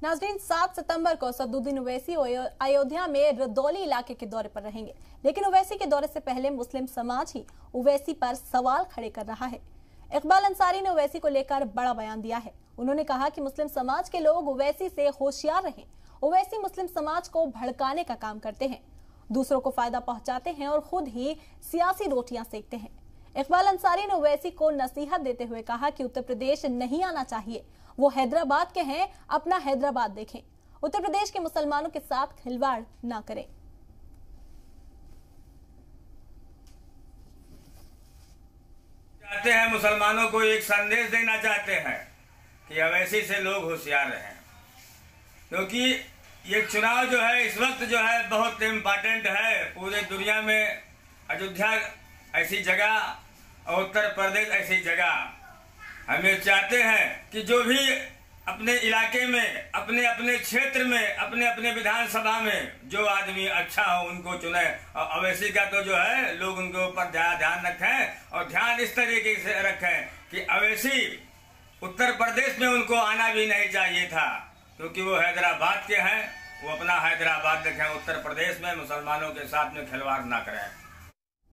नाज़रीन, 7 सितंबर को असदुद्दीन ओवैसी अयोध्या में रदौली इलाके के दौरे पर रहेंगे, लेकिन ओवैसी के दौरे से पहले मुस्लिम समाज ही ओवैसी पर सवाल खड़े कर रहा है। इकबाल अंसारी ने ओवैसी को लेकर बड़ा बयान दिया है। उन्होंने कहा कि मुस्लिम समाज के लोग ओवैसी से होशियार रहें। ओवैसी मुस्लिम समाज को भड़काने का काम करते हैं, दूसरों को फायदा पहुंचाते हैं और खुद ही सियासी रोटियां सेकते हैं। इकबाल अंसारी ने ओवैसी को नसीहत देते हुए कहा कि उत्तर प्रदेश नहीं आना चाहिए, वो हैदराबाद के हैं, अपना हैदराबाद देखें। उत्तर प्रदेश के मुसलमानों के साथ खिलवाड़ ना करें। चाहते हैं मुसलमानों को एक संदेश देना चाहते हैं कि ओवैसी से लोग होशियार रहें, क्योंकि ये चुनाव जो है इस वक्त जो है बहुत इम्पोर्टेंट है। पूरे दुनिया में अयोध्या ऐसी जगह और उत्तर प्रदेश ऐसी जगह, हमें चाहते हैं कि जो भी अपने इलाके में, अपने अपने क्षेत्र में, अपने अपने विधानसभा में जो आदमी अच्छा हो उनको चुने। और ओवैसी का तो जो है लोग उनके ऊपर ध्यान रखें और ध्यान इस तरीके से रखें कि ओवैसी उत्तर प्रदेश में उनको आना भी नहीं चाहिए था, क्योंकि वो हैदराबाद के हैं। वो अपना हैदराबाद देखें, उत्तर प्रदेश में मुसलमानों के साथ में खिलवाड़ ना करें।